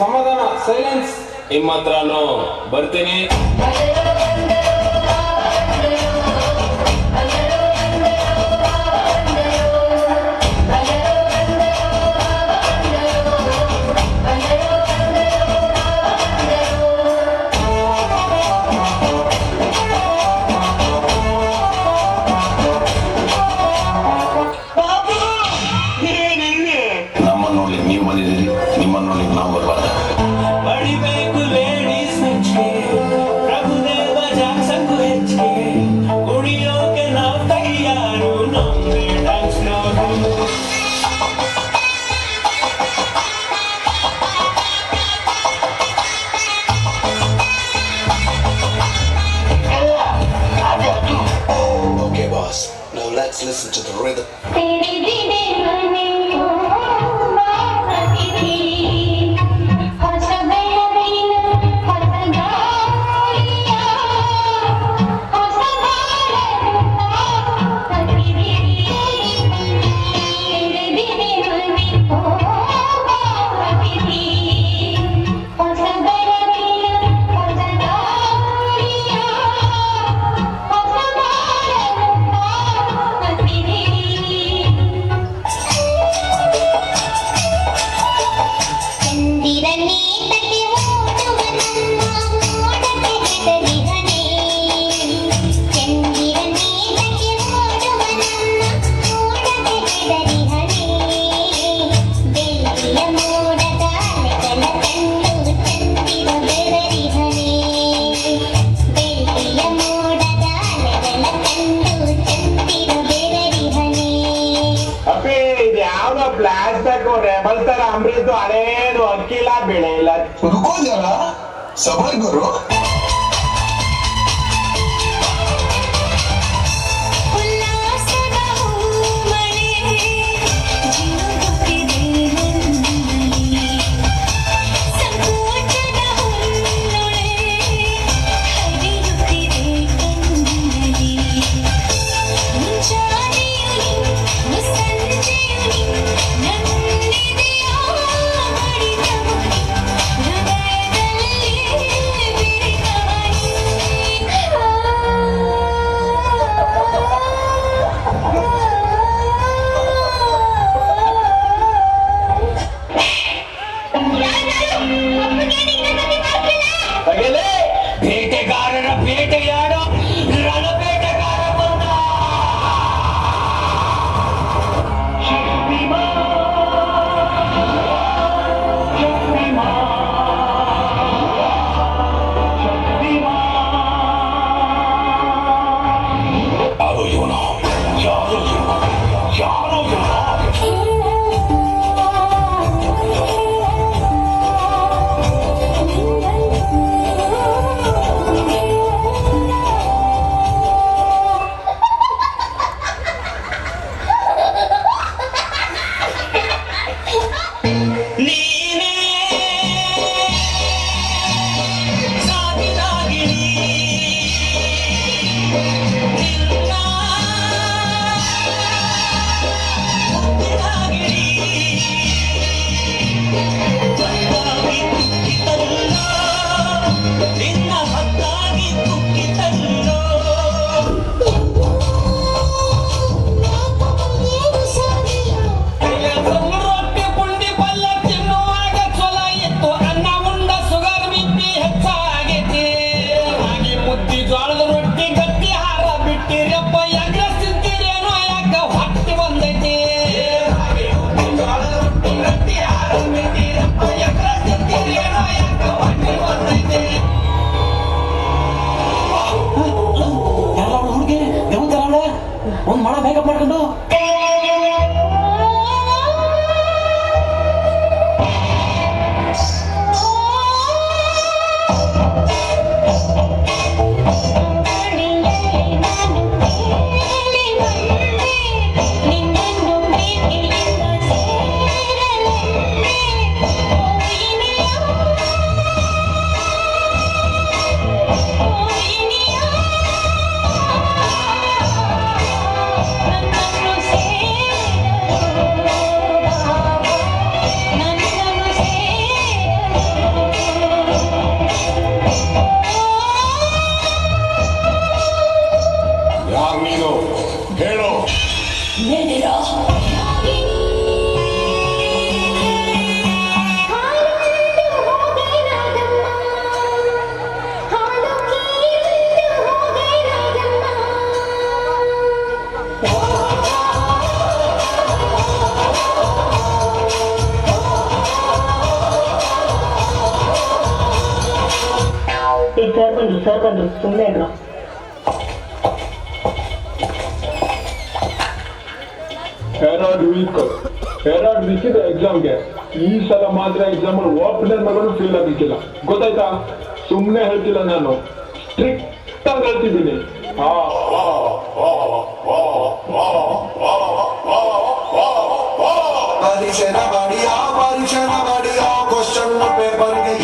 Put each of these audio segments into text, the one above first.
ಸಮಾಧಾನ, ಸೈಲೆನ್ಸ್. ನಿಮ್ಮ ಹತ್ರನು ಬರ್ತೀನಿ. Let's listen to the rhythm. ರೆಬಲ್ತರ ಅಮೃತ ಹಳೇದು ಅಕ್ಕಿಲ್ಲ ಬೆಳೆ ಇಲ್ಲ. रुको जरा सबर करो. ಬೇಟೆಗಾರರ ಬೇಟೆಯಾಡೋ ರಣಬೇಟೆಗಾರ ಬಂದ. ಯಾರೋ ಇವನು, ಯಾರೋ ಇವನು, ಯಾರೋ ಇವನು. ಒಂದ್ ಮಾಡ ಮೇಕಪ್ ಮಾಡ್ಕೊಂಡು ಸರ್ ಬಂದ್ರು ಸುಮ್ಮನೆ ಇದ್ರು. ಎರಡು ವೀಕ್ ಇದೆ ಎಕ್ಸಾಮ್ಗೆ. ಈ ಸಲ ಮಾತ್ರ ಎಕ್ಸಾಮ್ ಒಬ್ಬನ ಮಗನು ಫೇಲ್ ಆಗಿಕ್ಕಿಲ್ಲ, ಗೊತ್ತಾಯ್ತಾ? ಸುಮ್ಮನೆ ಹೇಳ್ತಿಲ್ಲ, ನಾನು ಸ್ಟ್ರಿಕ್ಟ್ ಆಗಿ ಹೇಳ್ತಿದ್ದೀನಿ. ಪರೀಕ್ಷೆನ ಮಾಡಿಯೋ ಕ್ವಶನ್ ಪೇಪರ್ಗೆ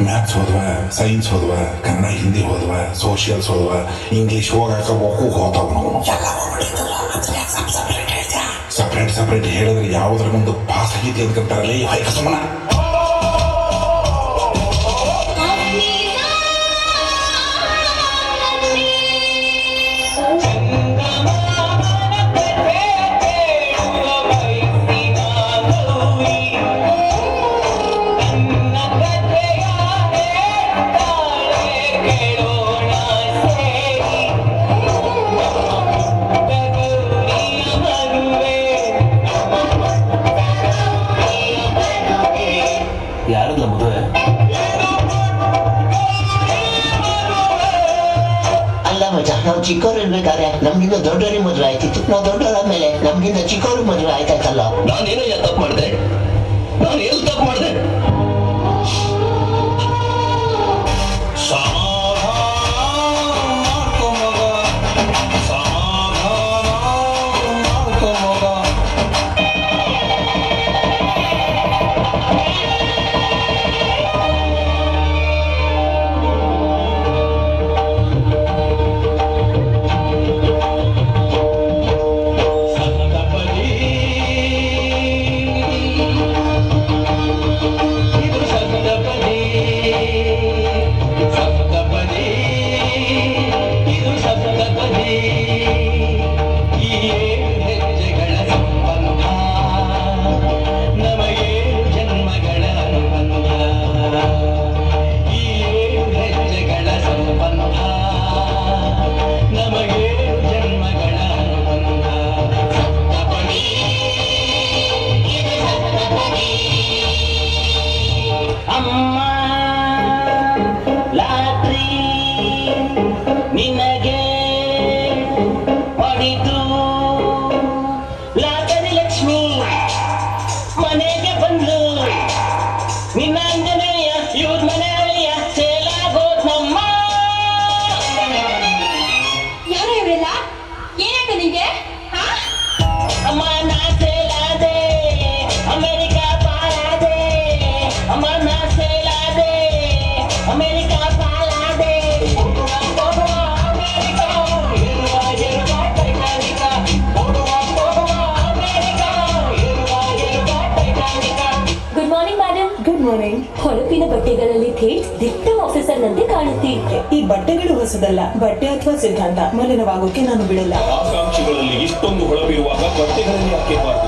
ಮ್ಯಾಥ್ಸ್ ಹೋದ್ವ, ಸೈನ್ಸ್ ಹೋದ್ವ, ಕನ್ನಡ ಹಿಂದಿ ಹೋದ್ವ, ಸೋಷಿಯಲ್ಸ್ ಹೋದ್ವ, ಇಂಗ್ಲಿಷ್ ಹೋಗಾಕ ಒಕ್ಕೂ ಹೋತಾವ ನಾವು. ಸಪ್ರೇಟ್ ಹೇಳಿದ್ರೆ ಯಾವುದ್ರ ಮುಂದೆ ಪಾಸ್ ಆಗೈತಿ ಅಂದ್ಕೊಂತಾರಲ್ಲ ಈ ಹೊಯ್ಕ ಸುಮ್ಮನ. ಯಾರಲ್ಲ ಮದುವೆ? ಅಲ್ಲ ಮಜ, ನಾವು ಚಿಕ್ಕವ್ರು ಇರ್ಬೇಕಾದ್ರೆ ನಮ್ಗಿಂತ ದೊಡ್ಡವ್ರಿಗೆ ಮದುವೆ ಆಯ್ತಿತ್ತು. ನಾವು ದೊಡ್ಡವರಾದ್ಮೇಲೆ ನಮ್ಗಿಂತ ಚಿಕ್ಕವ್ರಿಗೆ ಮದುವೆ ಆಯ್ತಾಯ್ತಲ್ಲ. ನಾನೇನೋ ತಪ್ಪು ಮಾಡಿದೆ? ನಾನು ಎಲ್ಲಿ ತಪ್ಪು ಮಾಡಿದೆ? ನಿನಗೆ ಹೊಡಿತು ಲಾಟರಿ ಲಕ್ಷ್ಮಿ ಮನೆಗೆ ಬಂದು ನಿನ್ನ ಅಂಜನೇಯ ಇವ್ರ ಮನೆ ಅಳಿಯ ಸೇಲಾಗೋದ್ ನಮ್ಮ. ಯಾರು ಇವರೆಲ್ಲ? ಏನಾಯ್ತು ನಿಂಗೆ? ಅಮ್ಮ ನಾ ಸೇಲಾದೆ, ಅಮೆರಿಕಾ ಪಾಲಾದೆ. ಅಮ್ಮ ನಾ ಸೇಲಾದೆ, ಅಮೆರಿಕಾ ಪಾಲಾದೆ. Good morning madam. Good morning. ಹೊಳಪಿನ ಬಟ್ಟೆಗಳಲ್ಲಿ ಥೇಟ್ ದಿಟ್ಟ ಆಫೀಸರ್ ನಂತೆ ಕಾಣುತ್ತೀರಿ. ಈ ಬಟ್ಟೆಗಳು ಹೊಸದಲ್ಲ, ಬಟ್ಟೆ ಅಥವಾ ಸಿದ್ಧಾಂತ ಮಲಿನವಾಗೋಕೆ ನಾನು ಬಿಡಲ್ಲ. ಆಕಾಂಕ್ಷಿಗಳಲ್ಲಿ ಇಷ್ಟೊಂದು ಹೊಳಪಿರುವಾಗ ಬಟ್ಟೆಗಳಲ್ಲಿ ಹಾಕಿರಬಾರ್ದು.